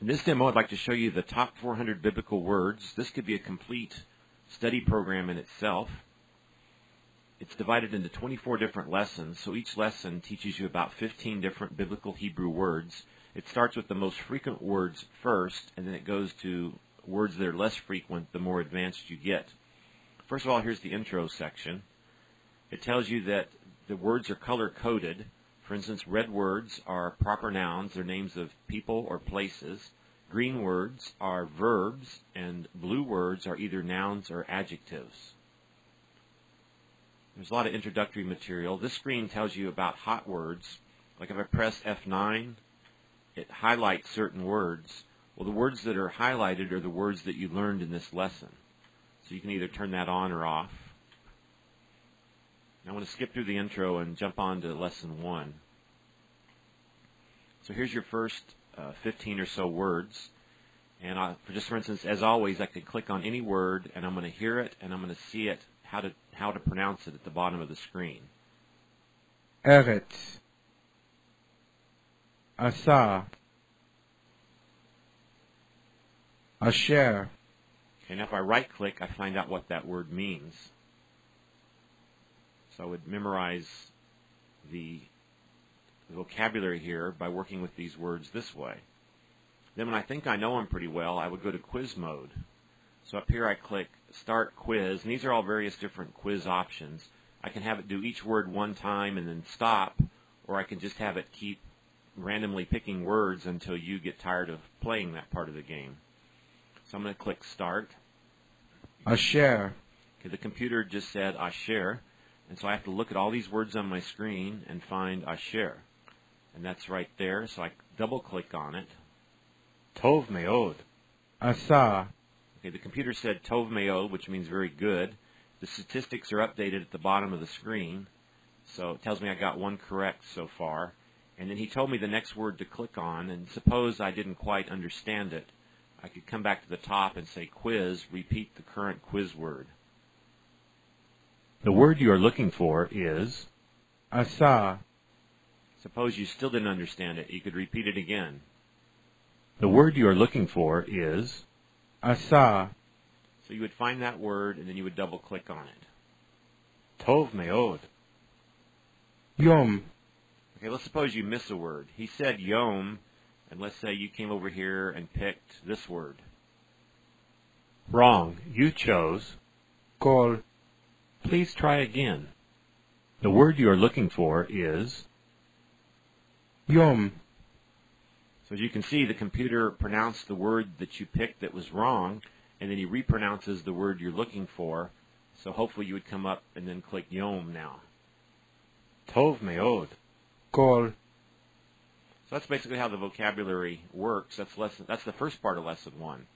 In this demo, I'd like to show you the top 400 biblical words. This could be a complete study program in itself. It's divided into 24 different lessons, so each lesson teaches you about 15 different biblical Hebrew words. It starts with the most frequent words first, and then it goes to words that are less frequent the more advanced you get. First of all, here's the intro section. It tells you that the words are color-coded. For instance, red words are proper nouns. They're names of people or places. Green words are verbs, and blue words are either nouns or adjectives. There's a lot of introductory material. This screen tells you about hot words. Like if I press F9, it highlights certain words. Well, the words that are highlighted are the words that you learned in this lesson. So you can either turn that on or off. Now I'm going to skip through the intro and jump on to lesson 1. So here's your first 15 or so words. And for instance, as always, I could click on any word, and I'm going to hear it, and I'm going to see it, how to pronounce it at the bottom of the screen. Eretz, Asa, Asher. Okay, now if I right-click, I find out what that word means. So I would memorize the vocabulary here by working with these words this way. Then when I think I know them pretty well, I would go to quiz mode. So up here I click Start Quiz, and these are all various different quiz options. I can have it do each word one time and then stop, or I can just have it keep randomly picking words until you get tired of playing that part of the game. So I'm going to click Start. Asher. Okay, the computer just said Asher. And so I have to look at all these words on my screen and find Asher. And that's right there, so I double-click on it. Tov meod. Asa. Okay, the computer said Tov meod, which means very good. The statistics are updated at the bottom of the screen, so it tells me I got one correct so far. And then he told me the next word to click on, and suppose I didn't quite understand it. I could come back to the top and say Quiz, repeat the current quiz word. The word you are looking for is Asa. Suppose you still didn't understand it. You could repeat it again. The word you are looking for is Asa. So you would find that word, and then you would double-click on it. Tov meod. Yom. Okay, let's suppose you miss a word. He said Yom, and let's say you came over here and picked this word. Wrong. You chose Kol. Please try again. The word you are looking for is Yom. So as you can see, the computer pronounced the word that you picked that was wrong, and then he repronounces the word you're looking for. So hopefully you would come up and then click Yom now. Tov meod. Kol. So that's basically how the vocabulary works. That's the first part of lesson 1.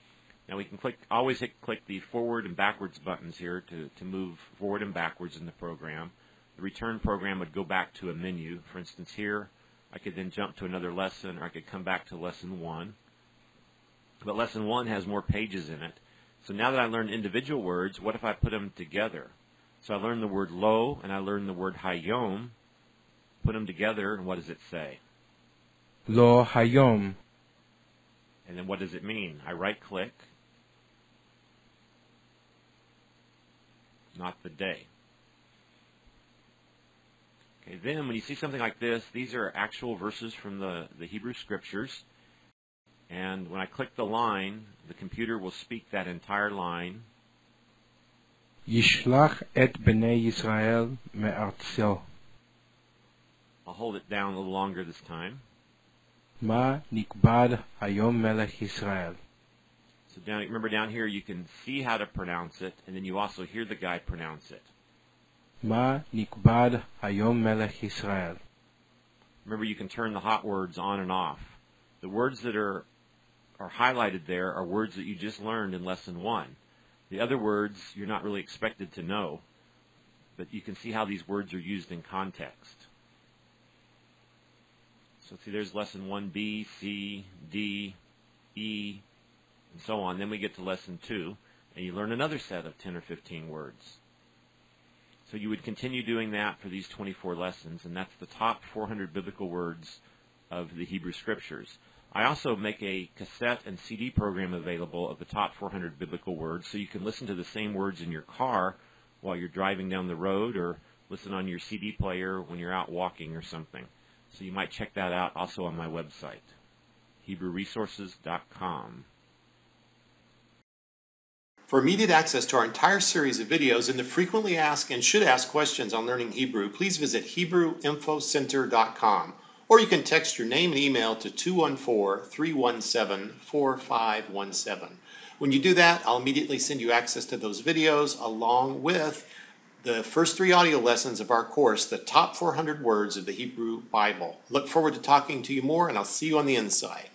Now we can always click the forward and backwards buttons here to move forward and backwards in the program. The return program would go back to a menu. For instance, here I could then jump to another lesson, or I could come back to lesson 1. But lesson 1 has more pages in it. So now that I learned individual words, what if I put them together? So I learned the word lo, and I learned the word hayom. Put them together, and what does it say? Lo hayom. And then what does it mean? I right-click. Not the day. Okay, then when you see something like this, these are actual verses from the Hebrew Scriptures. And when I click the line, the computer will speak that entire line. Yishlach et bnei Yisrael me'artzo. I'll hold it down a little longer this time. Ma nikbad hayom melech Yisrael. So remember down here you can see how to pronounce it, and then you also hear the guy pronounce it. Ma nikbad hayom melech Yisrael. Remember, you can turn the hot words on and off. The words that are highlighted there are words that you just learned in lesson 1. The other words you're not really expected to know, but you can see how these words are used in context. So see, there's lesson 1B, C, D, E, and so on. Then we get to lesson 2, and you learn another set of 10 or 15 words. So you would continue doing that for these 24 lessons, and that's the top 400 biblical words of the Hebrew Scriptures. I also make a cassette and CD program available of the top 400 biblical words, so you can listen to the same words in your car while you're driving down the road, or listen on your CD player when you're out walking or something. So you might check that out also on my website, HebrewResources.com. For immediate access to our entire series of videos and the frequently asked and should ask questions on learning Hebrew, please visit HebrewInfoCenter.com, or you can text your name and email to 214-317-4517. When you do that, I'll immediately send you access to those videos along with the first 3 audio lessons of our course, The Top 400 Words of the Hebrew Bible. Look forward to talking to you more, and I'll see you on the inside.